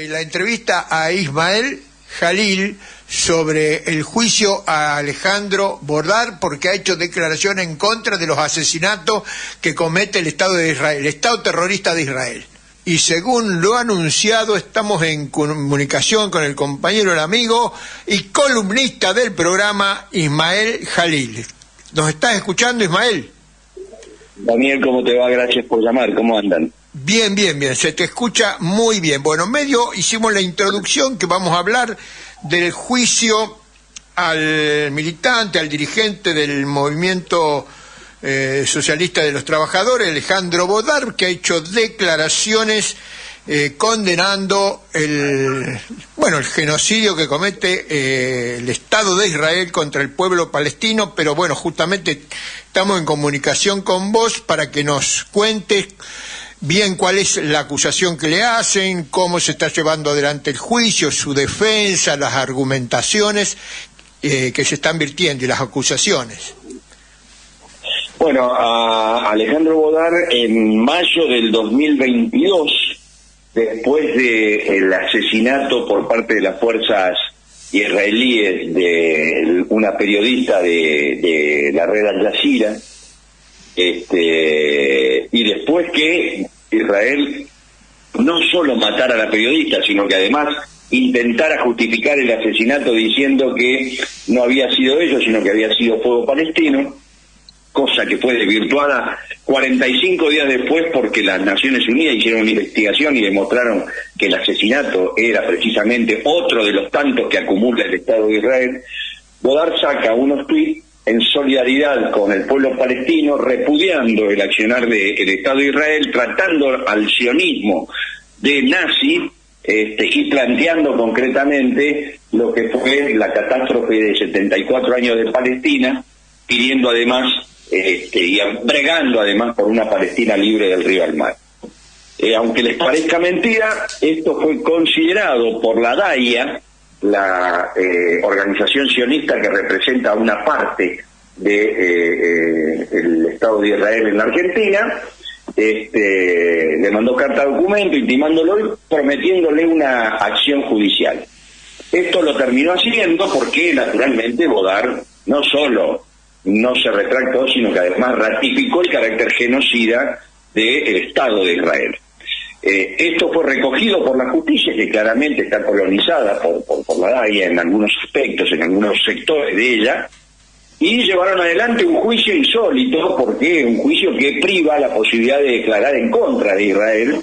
la entrevista a Ismael Jalil sobre el juicio a Alejandro Bodar, porque ha hecho declaración en contra de los asesinatos que comete el Estado de Israel, el Estado terrorista de Israel. Y según lo anunciado, estamos en comunicación con el compañero, el amigo y columnista del programa, Ismael Jalil. ¿Nos estás escuchando, Ismael? Daniel, ¿cómo te va? Gracias por llamar. ¿Cómo andan? Bien, se te escucha muy bien. Bueno, medio hicimos la introducción que vamos a hablar del juicio al militante, al dirigente del movimiento socialista de los trabajadores, Alejandro Bodar, que ha hecho declaraciones condenando el genocidio que comete el Estado de Israel contra el pueblo palestino. Pero bueno, justamente estamos en comunicación con vos para que nos cuentes bien cuál es la acusación que le hacen, cómo se está llevando adelante el juicio, su defensa, las argumentaciones que se están vertiendo y las acusaciones. Bueno, a Alejandro Bodar en mayo del 2022, después del asesinato por parte de las fuerzas israelíes de una periodista de la red Al Jazeera, y después que Israel no solo matara a la periodista, sino que además intentara justificar el asesinato diciendo que no había sido ellos, sino que había sido fuego palestino, cosa que fue desvirtuada 45 días después porque las Naciones Unidas hicieron una investigación y demostraron que el asesinato era precisamente otro de los tantos que acumula el Estado de Israel. Bodar saca unos tuits en solidaridad con el pueblo palestino, repudiando el accionar del Estado de Israel, tratando al sionismo de nazi, y planteando concretamente lo que fue la catástrofe de 74 años de Palestina, pidiendo además y bregando además por una Palestina libre del río al mar. Aunque les parezca mentira, esto fue considerado por la DAIA, la organización sionista que representa una parte del Estado de Israel en la Argentina. Le mandó carta documento intimándolo y prometiéndole una acción judicial. Esto lo terminó haciendo porque naturalmente Bodar no solo no se retractó, sino que además ratificó el carácter genocida del Estado de Israel. Esto fue recogido por la justicia, que claramente está colonizada por la DAIA en algunos aspectos, en algunos sectores de ella, y llevaron adelante un juicio insólito, porque un juicio que priva la posibilidad de declarar en contra de Israel,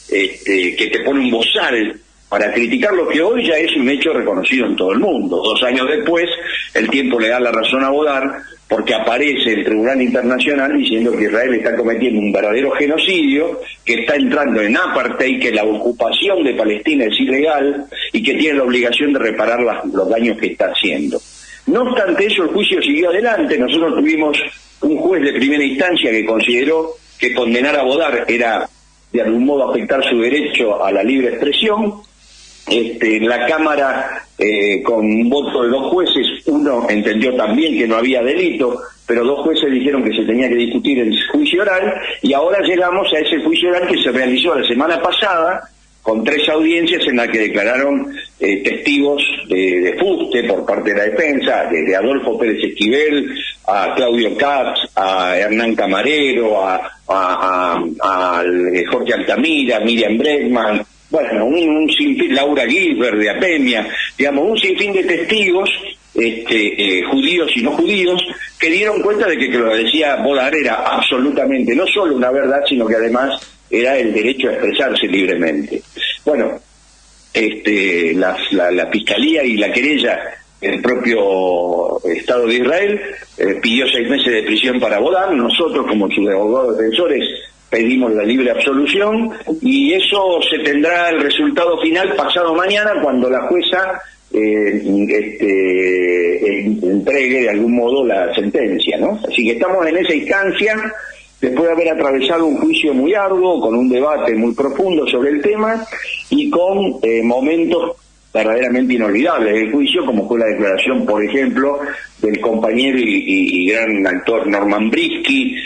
que te pone un bozal para criticar lo que hoy ya es un hecho reconocido en todo el mundo. 2 años después, el tiempo le da la razón a Bodar, porque aparece el Tribunal Internacional diciendo que Israel está cometiendo un verdadero genocidio, que está entrando en apartheid, que la ocupación de Palestina es ilegal y que tiene la obligación de reparar los daños que está haciendo. No obstante eso, el juicio siguió adelante. Nosotros tuvimos un juez de primera instancia que consideró que condenar a Bodar era de algún modo afectar su derecho a la libre expresión. En la Cámara, con un voto de 2 jueces, uno entendió también que no había delito, pero 2 jueces dijeron que se tenía que discutir el juicio oral, y ahora llegamos a ese juicio oral que se realizó la semana pasada, con 3 audiencias en las que declararon testigos de fuste por parte de la defensa, desde Adolfo Pérez Esquivel, a Claudio Katz, a Hernán Camarero, a Jorge Altamira, Miriam Bregman, bueno, un sinfín, Laura Gilbert de Apemia, digamos, un sinfín de testigos, judíos y no judíos, que dieron cuenta de que lo que decía Bodar era absolutamente no solo una verdad, sino que además era el derecho a expresarse libremente. Bueno, la Fiscalía y la querella, el propio Estado de Israel, pidió 6 meses de prisión para Bodar. Nosotros, como sus abogados defensores, pedimos la libre absolución, y eso se tendrá el resultado final pasado mañana, cuando la jueza entregue de algún modo la sentencia, ¿no? Así que estamos en esa instancia, después de haber atravesado un juicio muy arduo, con un debate muy profundo sobre el tema, y con momentos verdaderamente inolvidables del juicio, como fue la declaración, por ejemplo, del compañero y gran actor Norman Brisky,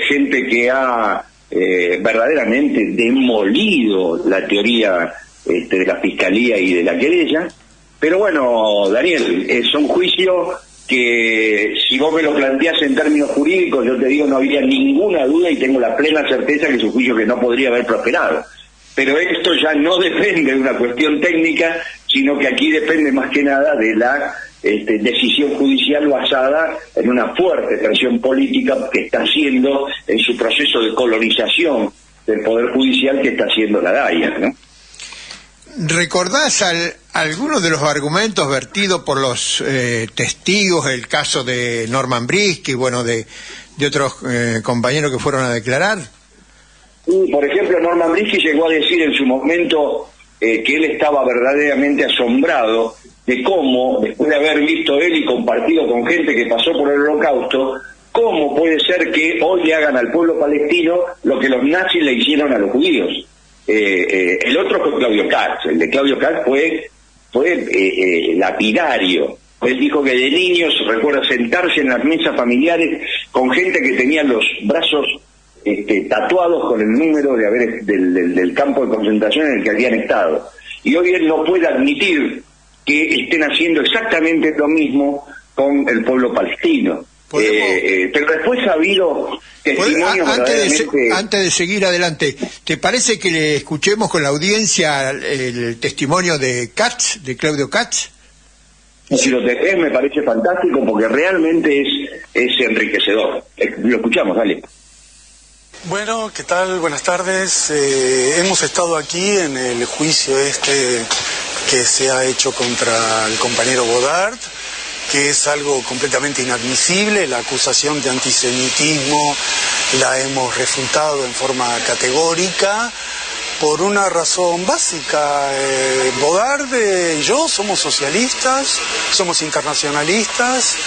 gente que ha verdaderamente demolido la teoría de la Fiscalía y de la querella. Pero bueno, Daniel, es un juicio que si vos me lo planteás en términos jurídicos, yo te digo, no había ninguna duda y tengo la plena certeza que es un juicio que no podría haber prosperado. Pero esto ya no depende de una cuestión técnica, sino que aquí depende más que nada de la decisión judicial basada en una fuerte presión política que está haciendo en su proceso de colonización del Poder Judicial que está haciendo la DAIA, ¿no? ¿Recordás algunos de los argumentos vertidos por los testigos, el caso de Norman Briski, bueno, de otros compañeros que fueron a declarar? Por ejemplo, Norman Briski llegó a decir en su momento que él estaba verdaderamente asombrado de cómo, después de haber visto él y compartido con gente que pasó por el Holocausto, cómo puede ser que hoy le hagan al pueblo palestino lo que los nazis le hicieron a los judíos. El otro fue Claudio Katz. El de Claudio Katz fue lapidario. Él dijo que de niños recuerda sentarse en las mesas familiares con gente que tenía los brazos tatuados con el número del campo de concentración en el que habían estado. Y hoy él no puede admitir que estén haciendo exactamente lo mismo con el pueblo palestino. Pero después ha habido testimonios antes de seguir adelante, ¿te parece que le escuchemos con la audiencia el testimonio de Katz, de Claudio Katz? Si lo tenés, me parece fantástico porque realmente es enriquecedor. Lo escuchamos, dale. Bueno, ¿qué tal? Buenas tardes. Hemos estado aquí en el juicio que se ha hecho contra el compañero Godard, que es algo completamente inadmisible. La acusación de antisemitismo la hemos refutado en forma categórica por una razón básica. Godard y yo somos socialistas, somos internacionalistas,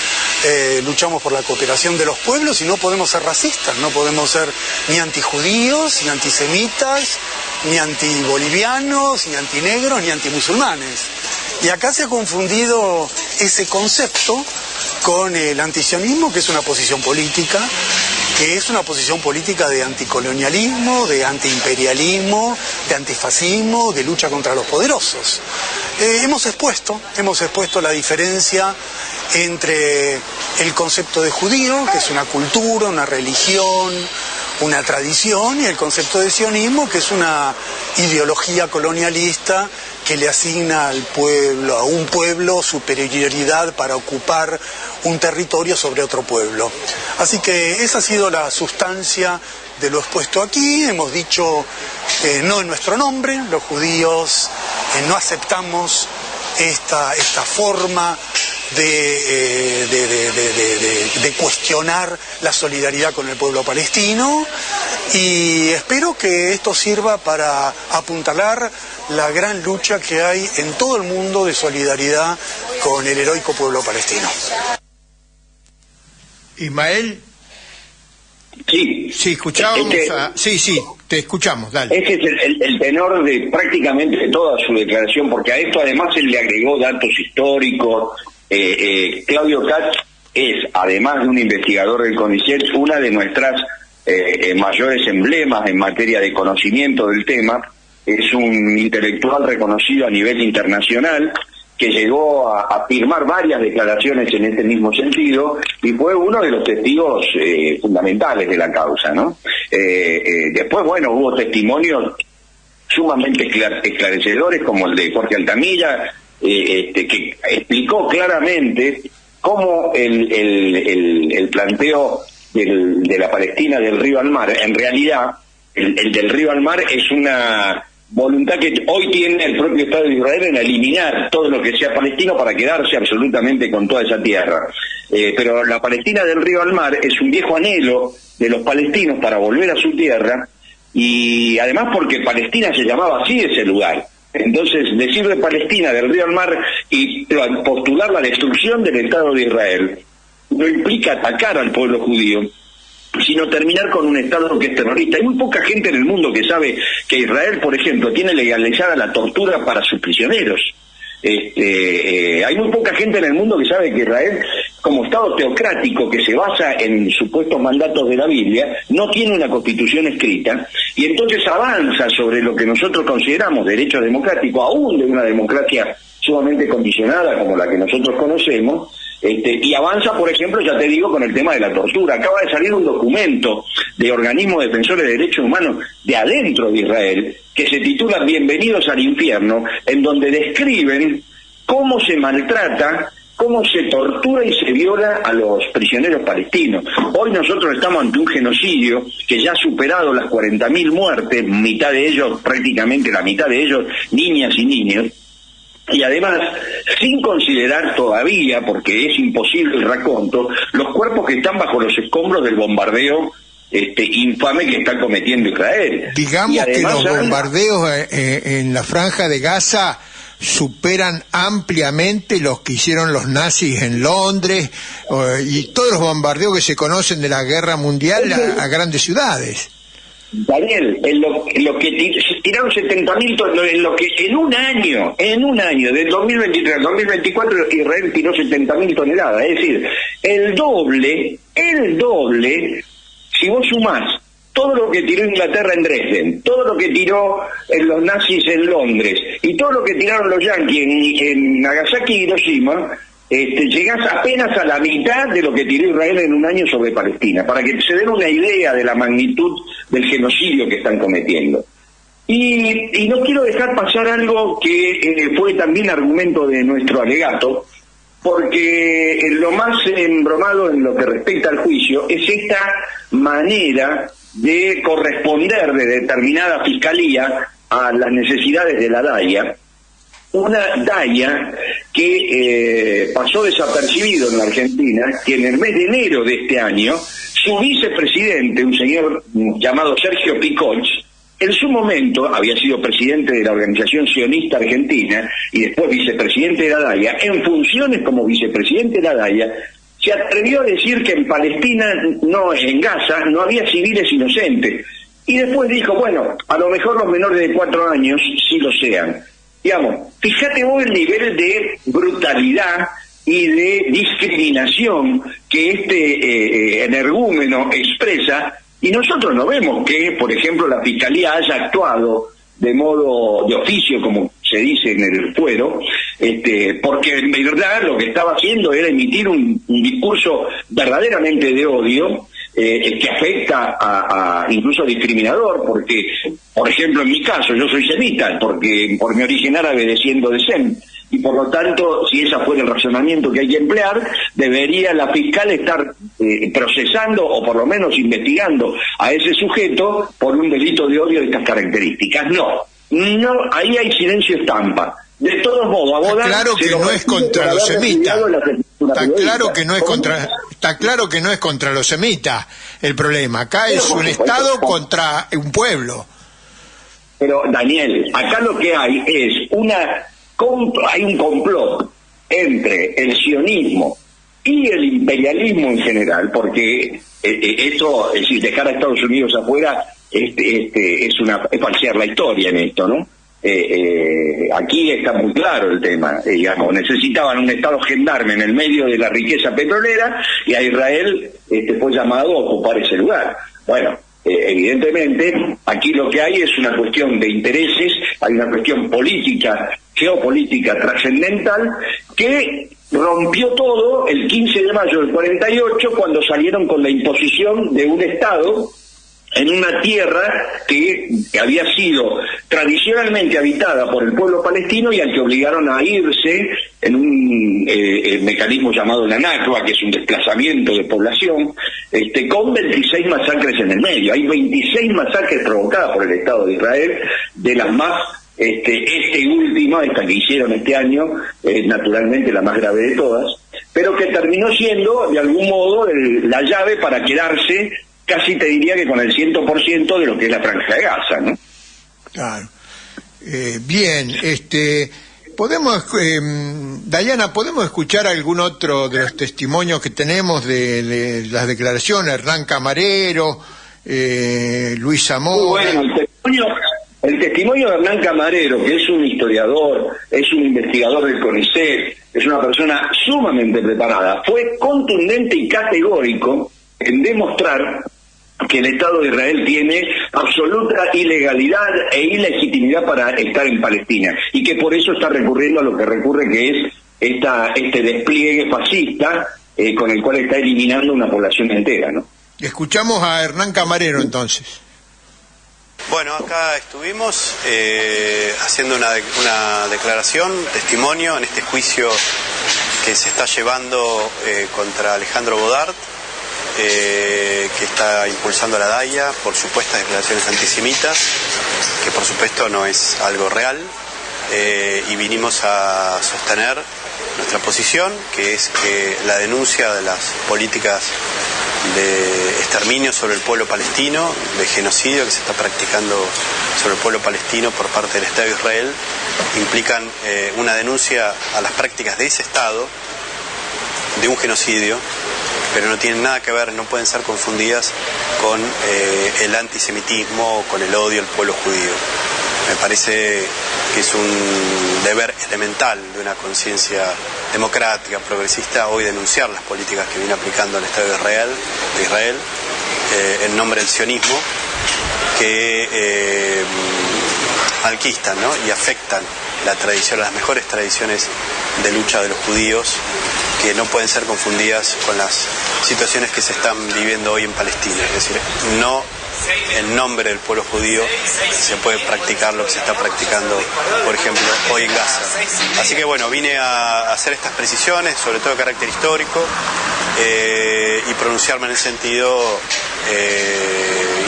luchamos por la cooperación de los pueblos y no podemos ser racistas, no podemos ser ni antijudíos, ni antisemitas, ni antibolivianos, ni antinegros, ni antimusulmanes. Y acá se ha confundido ese concepto con el antisionismo, que es una posición política, de anticolonialismo, de antiimperialismo, de antifascismo, de lucha contra los poderosos. Hemos expuesto la diferencia entre el concepto de judío, que es una cultura, una religión, una tradición, y el concepto de sionismo, que es una ideología colonialista que le asigna a un pueblo superioridad para ocupar un territorio sobre otro pueblo. Así que esa ha sido la sustancia de lo expuesto aquí. Hemos dicho no en nuestro nombre, los judíos no aceptamos esta forma de cuestionar la solidaridad con el pueblo palestino, y espero que esto sirva para apuntalar la gran lucha que hay en todo el mundo de solidaridad con el heroico pueblo palestino. Ismael. Sí, escuchábamos sí, te escuchamos, dale. Ese es el tenor de prácticamente toda su declaración, porque a esto además él le agregó datos históricos. Claudio Katz es, además de un investigador del CONICET, una de nuestras mayores emblemas en materia de conocimiento del tema. Es un intelectual reconocido a nivel internacional que llegó a firmar varias declaraciones en este mismo sentido y fue uno de los testigos fundamentales de la causa, ¿no? Después, bueno, hubo testimonios sumamente esclarecedores como el de Jorge Altamira, que explicó claramente cómo el planteo de la Palestina del río al mar, en realidad el del río al mar es una voluntad que hoy tiene el propio Estado de Israel en eliminar todo lo que sea palestino para quedarse absolutamente con toda esa tierra. Pero la Palestina del río al mar es un viejo anhelo de los palestinos para volver a su tierra, y además porque Palestina se llamaba así ese lugar. Entonces, decir de Palestina del río al mar y postular la destrucción del Estado de Israel no implica atacar al pueblo judío, sino terminar con un Estado que es terrorista. Hay muy poca gente en el mundo que sabe que Israel, por ejemplo, tiene legalizada la tortura para sus prisioneros. Hay muy poca gente en el mundo que sabe que Israel, como Estado teocrático que se basa en supuestos mandatos de la Biblia, no tiene una constitución escrita, y entonces avanza sobre lo que nosotros consideramos derechos democráticos, aún de una democracia sumamente condicionada como la que nosotros conocemos, y avanza, por ejemplo, ya te digo, con el tema de la tortura. Acaba de salir un documento de organismos defensores de derechos humanos de adentro de Israel, que se titula Bienvenidos al infierno, en donde describen cómo se maltrata, cómo se tortura y se viola a los prisioneros palestinos. Hoy nosotros estamos ante un genocidio que ya ha superado las 40.000 muertes, mitad de ellos, prácticamente la mitad de ellos, niñas y niños, y además, sin considerar todavía, porque es imposible el raconto, los cuerpos que están bajo los escombros del bombardeo infame que está cometiendo Israel. Digamos además, que los bombardeos en la Franja de Gaza superan ampliamente los que hicieron los nazis en Londres y todos los bombardeos que se conocen de la guerra mundial a grandes ciudades. Daniel, en lo que tiraron 70.000 toneladas, en lo que en un año, del 2023 al 2024, Israel tiró 70.000 toneladas, es decir, el doble, si vos sumás todo lo que tiró Inglaterra en Dresden, todo lo que tiró los nazis en Londres, y todo lo que tiraron los yanquis en Nagasaki y Hiroshima, llegás apenas a la mitad de lo que tiró Israel en un año sobre Palestina, para que se den una idea de la magnitud del genocidio que están cometiendo. Y no quiero dejar pasar algo que fue también argumento de nuestro alegato, porque lo más embromado en lo que respecta al juicio es esta manera de corresponder de determinada fiscalía a las necesidades de la DAIA, una DAIA que pasó desapercibido en la Argentina, que en el mes de enero de este año, su vicepresidente, un señor llamado Sergio Picoch, en su momento había sido presidente de la Organización Sionista Argentina y después vicepresidente de la DAIA, en funciones como vicepresidente de la DAIA, se atrevió a decir que en Palestina, no, en Gaza, no había civiles inocentes. Y después dijo, bueno, a lo mejor los menores de 4 años sí lo sean. Digamos, fíjate vos el nivel de brutalidad y de discriminación que este energúmeno expresa, y nosotros no vemos que, por ejemplo, la Fiscalía haya actuado de modo de oficio, como se dice en el fuero, porque en verdad lo que estaba haciendo era emitir un discurso verdaderamente de odio, que afecta a incluso discriminador, porque, por ejemplo, en mi caso, yo soy semita, porque por mi origen árabe desciendo de Sem, y por lo tanto, si ese fuera el razonamiento que hay que emplear, debería la fiscal estar procesando o por lo menos investigando a ese sujeto por un delito de odio de estas características. No, ahí hay silencio estampa. De todos modos, a Bodar, claro que no es contra los semitas. Está claro que no es contra los semitas el problema. Acá es un Estado contra un pueblo. Pero, Daniel, acá lo que hay es hay un complot entre el sionismo y el imperialismo en general, porque esto, es decir, dejar a Estados Unidos afuera es falsear la historia en esto, ¿no? Aquí está muy claro el tema, digamos, necesitaban un estado gendarme en el medio de la riqueza petrolera y a Israel fue llamado a ocupar ese lugar. Bueno, evidentemente aquí lo que hay es una cuestión de intereses, hay una cuestión política, geopolítica trascendental que rompió todo el 15 de mayo del 48 cuando salieron con la imposición de un Estado en una tierra que había sido tradicionalmente habitada por el pueblo palestino y al que obligaron a irse en un mecanismo llamado la Nakba, que es un desplazamiento de población, con 26 masacres en el medio. Hay 26 masacres provocadas por el Estado de Israel, de las más, esta que hicieron este año, naturalmente la más grave de todas, pero que terminó siendo, de algún modo, la llave para quedarse casi te diría que con el 100% de lo que es la Franja de Gaza, ¿no? Claro. Bien, podemos, Dayana, ¿podemos escuchar algún otro de los testimonios que tenemos de las declaraciones? Hernán Camarero, Luis Zamora. Bueno, El testimonio de Hernán Camarero, que es un historiador, es un investigador del CONICET, es una persona sumamente preparada, fue contundente y categórico en demostrar que el Estado de Israel tiene absoluta ilegalidad e ilegitimidad para estar en Palestina, y que por eso está recurriendo a lo que recurre, que es este despliegue fascista con el cual está eliminando una población entera, ¿no? Escuchamos a Hernán Camarero entonces. Bueno, acá estuvimos haciendo una declaración, testimonio en este juicio que se está llevando contra Alejandro Bodart, que está impulsando la DAIA por supuestas declaraciones antisemitas, que por supuesto no es algo real, y vinimos a sostener nuestra posición, que es que la denuncia de las políticas de exterminio sobre el pueblo palestino, de genocidio que se está practicando sobre el pueblo palestino por parte del Estado de Israel, implican una denuncia a las prácticas de ese Estado, de un genocidio, pero no tienen nada que ver, no pueden ser confundidas con el antisemitismo o con el odio al pueblo judío. Me parece que es un deber elemental de una conciencia democrática, progresista, hoy denunciar las políticas que viene aplicando el Estado de Israel en nombre del sionismo, que malquistan, ¿no? Y afectan la tradición, las mejores tradiciones de lucha de los judíos, que no pueden ser confundidas con las situaciones que se están viviendo hoy en Palestina. Es decir, no en nombre del pueblo judío se puede practicar lo que se está practicando, por ejemplo, hoy en Gaza. Así que bueno, vine a hacer estas precisiones, sobre todo de carácter histórico, y pronunciarme en el sentido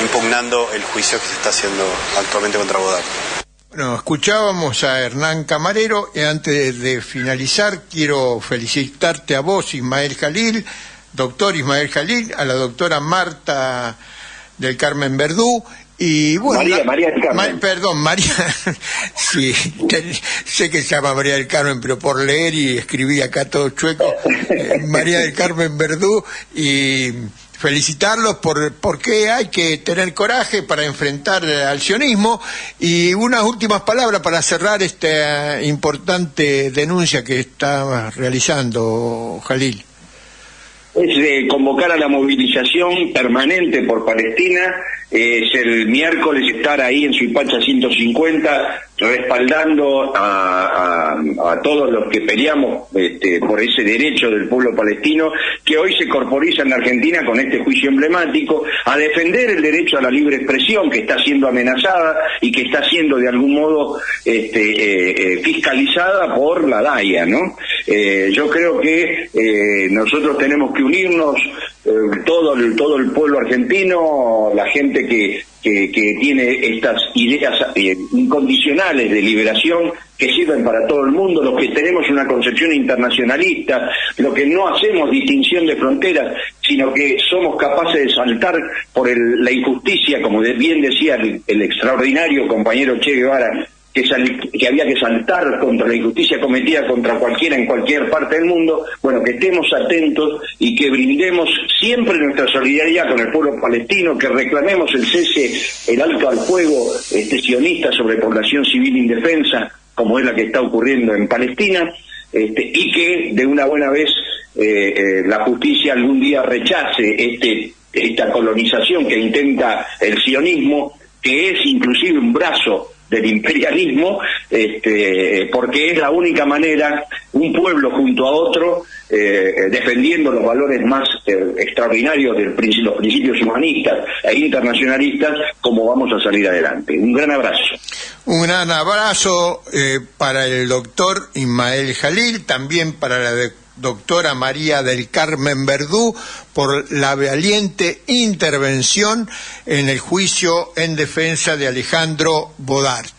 impugnando el juicio que se está haciendo actualmente contra Bodart. Bueno, escuchábamos a Hernán Camarero, y antes de finalizar quiero felicitarte a vos, Ismael Jalil, doctor Ismael Jalil, a la doctora Marta del Carmen Verdú, y bueno... María del Carmen. Perdón, María, sí, sé que se llama María del Carmen, pero por leer y escribí acá todo chueco, María del Carmen Verdú, y felicitarlos porque hay que tener coraje para enfrentar al sionismo. Y unas últimas palabras para cerrar esta importante denuncia que está realizando Jalil. Es convocar a la movilización permanente por Palestina, es el miércoles estar ahí en Suipacha 150 respaldando a todos los que peleamos por ese derecho del pueblo palestino, que hoy se corporiza en la Argentina con este juicio emblemático, a defender el derecho a la libre expresión, que está siendo amenazada y que está siendo de algún modo fiscalizada por la DAIA, ¿no? Yo creo que nosotros tenemos que unirnos, todo el pueblo argentino, la gente que tiene estas ideas incondicionales de liberación que sirven para todo el mundo, los que tenemos una concepción internacionalista, los que no hacemos distinción de fronteras, sino que somos capaces de saltar por la injusticia, como bien decía el extraordinario compañero Che Guevara, que había que saltar contra la injusticia cometida contra cualquiera en cualquier parte del mundo. Bueno, que estemos atentos y que brindemos siempre nuestra solidaridad con el pueblo palestino, que reclamemos el cese, el alto al fuego sionista sobre población civil indefensa, como es la que está ocurriendo en Palestina, y que de una buena vez la justicia algún día rechace esta colonización que intenta el sionismo, que es inclusive un brazo del imperialismo, porque es la única manera, un pueblo junto a otro, defendiendo los valores más extraordinarios de los principios humanistas e internacionalistas, como vamos a salir adelante. Un gran abrazo. Un gran abrazo para el doctor Ismael Jalil, también para la doctora María del Carmen Verdú, por la valiente intervención en el juicio en defensa de Alejandro Bodart.